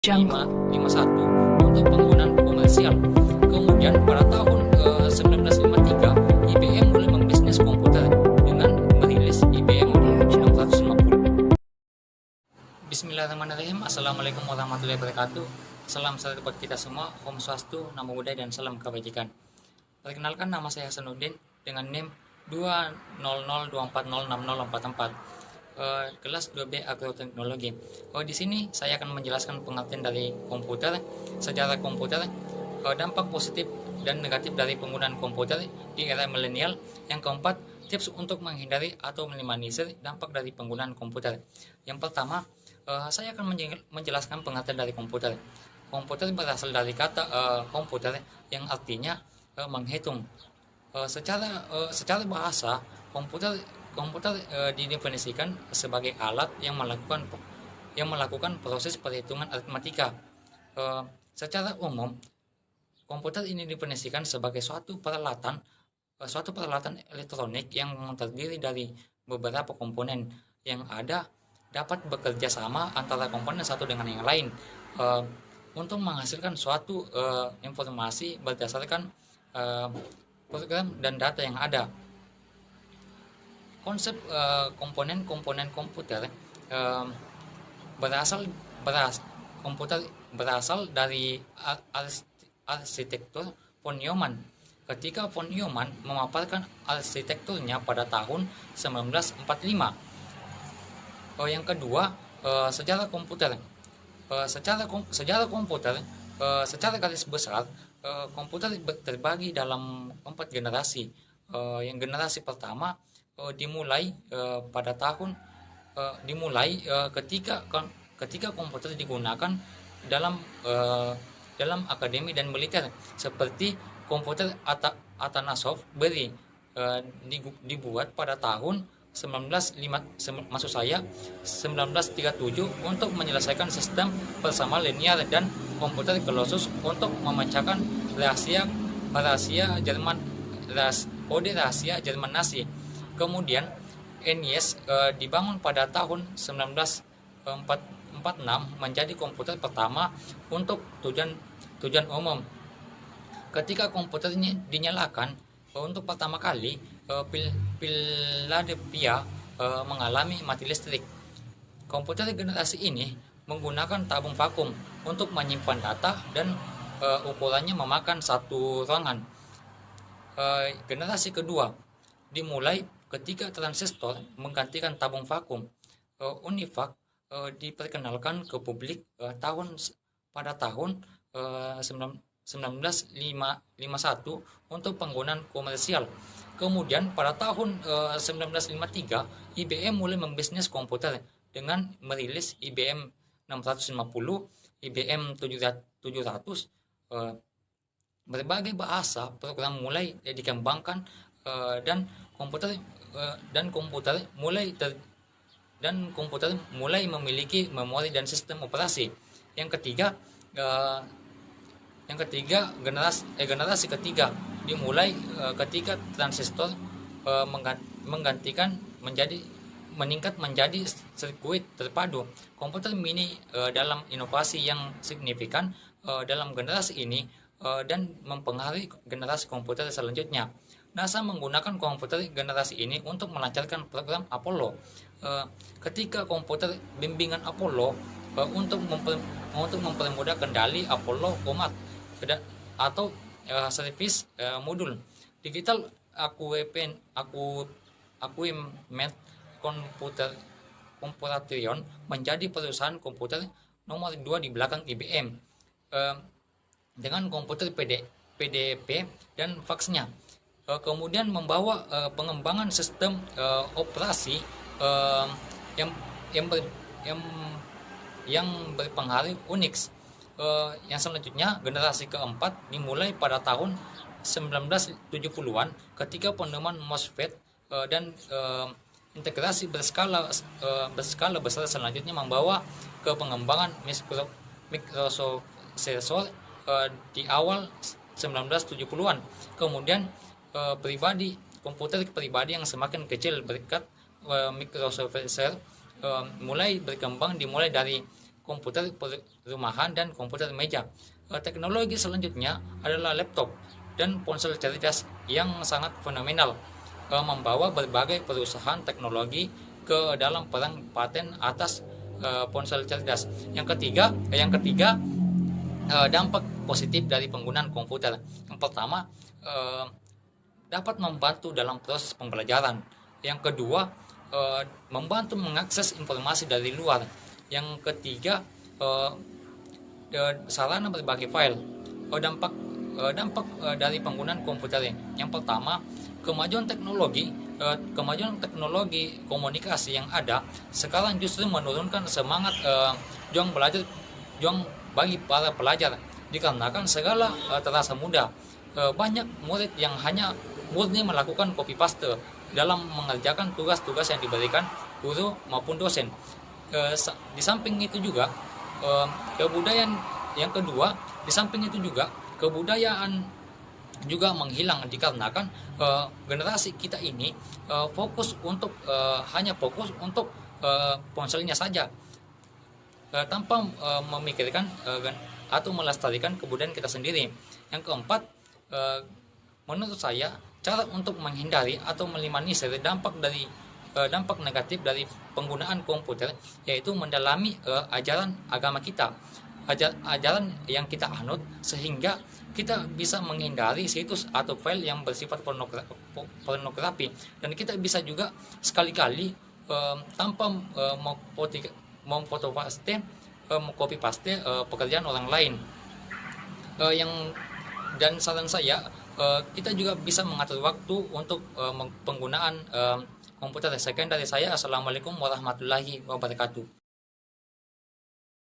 551 untuk penggunaan komersial. Kemudian pada tahun 1953 IBM mulai membisnis komputer dengan merilis IBM 650. Bismillahirrahmanirrahim. Assalamualaikum warahmatullahi wabarakatuh. Salam sejahtera buat kita semua. Om Swastiastu, Namo Buddhaya, dan salam kebajikan. Perkenalkan, nama saya Hasanuddin dengan NIM 20024060044. Kelas 2B Agroteknologi. Di sini saya akan menjelaskan pengertian dari komputer, sejarah komputer, dampak positif dan negatif dari penggunaan komputer di era milenial. Yang keempat, tips untuk menghindari atau minimalisir dampak dari penggunaan komputer. Yang pertama, saya akan menjelaskan pengertian dari komputer. Komputer berasal dari kata komputer yang artinya menghitung. Secara bahasa, komputer didefinisikan sebagai alat yang melakukan proses perhitungan aritmatika. Secara umum, komputer ini didefinisikan sebagai suatu peralatan elektronik yang terdiri dari beberapa komponen yang dapat bekerja sama antara komponen satu dengan yang lain untuk menghasilkan suatu informasi berdasarkan program dan data yang ada. Konsep komponen-komponen komputer berasal dari arsitektur von Neumann. Ketika von Neumann memaparkan arsitekturnya pada tahun 1945. Yang kedua, sejarah komputer. Secara garis besar, komputer terbagi dalam 4 generasi. Yang generasi pertama dimulai ketika komputer digunakan dalam akademi dan militer, seperti komputer Atanasov Berry dibuat pada tahun 1937 untuk menyelesaikan sistem persamaan linear, dan komputer Colossus untuk memecahkan kode rahasia Jerman Nazi. Kemudian NIS dibangun pada tahun 1946 menjadi komputer pertama untuk tujuan umum. Ketika komputer ini dinyalakan untuk pertama kali, Philadelphia mengalami mati listrik. Komputer generasi ini menggunakan tabung vakum untuk menyimpan data dan ukurannya memakan satu ruangan. Generasi kedua dimulai ketika transistor menggantikan tabung vakum. Univac diperkenalkan ke publik pada tahun 1951 untuk penggunaan komersial. Kemudian pada tahun 1953 IBM mulai membisnis komputer dengan merilis IBM 650, IBM 700. Berbagai bahasa program mulai dikembangkan dan komputer mulai memiliki memori dan sistem operasi. Yang ketiga, generasi ketiga dimulai ketika transistor meningkat menjadi sirkuit terpadu. Komputer mini dalam inovasi yang signifikan dalam generasi ini dan mempengaruhi generasi komputer selanjutnya. NASA menggunakan komputer generasi ini untuk melancarkan program Apollo. Ketika komputer bimbingan Apollo untuk mempermudah kendali Apollo Command atau service modul digital equipment Computation menjadi perusahaan komputer nomor 2 di belakang IBM dengan komputer PDP dan faksnya. Kemudian membawa pengembangan sistem operasi yang berpengaruh Unix. Yang selanjutnya, generasi keempat dimulai pada tahun 1970-an ketika penemuan MOSFET dan integrasi berskala besar selanjutnya membawa ke pengembangan microprosesor di awal 1970-an. Kemudian komputer pribadi yang semakin kecil berkat microprosesor mulai berkembang, dimulai dari komputer rumahan, dan komputer meja. Teknologi selanjutnya adalah laptop dan ponsel cerdas yang sangat fenomenal, membawa berbagai perusahaan teknologi ke dalam perang paten atas ponsel cerdas. Yang ketiga, dampak positif dari penggunaan komputer. Yang pertama, dapat membantu dalam proses pembelajaran. Yang kedua, membantu mengakses informasi dari luar. Yang ketiga, sarana berbagi file. Dampak dari penggunaan komputer. Yang pertama, kemajuan teknologi komunikasi yang ada sekarang justru menurunkan semangat juang bagi para pelajar, dikarenakan segala terasa mudah. Banyak murid yang hanya murni melakukan copy paste dalam mengerjakan tugas-tugas yang diberikan guru maupun dosen. Di samping itu juga kebudayaan yang kedua, di samping itu juga kebudayaan juga menghilang, dikarenakan generasi kita ini hanya fokus untuk ponselnya saja, tanpa memikirkan atau melestarikan kebudayaan kita sendiri. Yang keempat, menurut saya cara untuk menghindari atau minimalisir dampak negatif dari penggunaan komputer yaitu mendalami ajaran agama kita, ajaran yang kita anut, sehingga kita bisa menghindari situs atau file yang bersifat pornografi, dan kita bisa juga sekali-kali tanpa copy paste pekerjaan orang lain. Dan saran saya, kita juga bisa mengatur waktu untuk penggunaan komputer. Sekian dari saya. Assalamualaikum warahmatullahi wabarakatuh.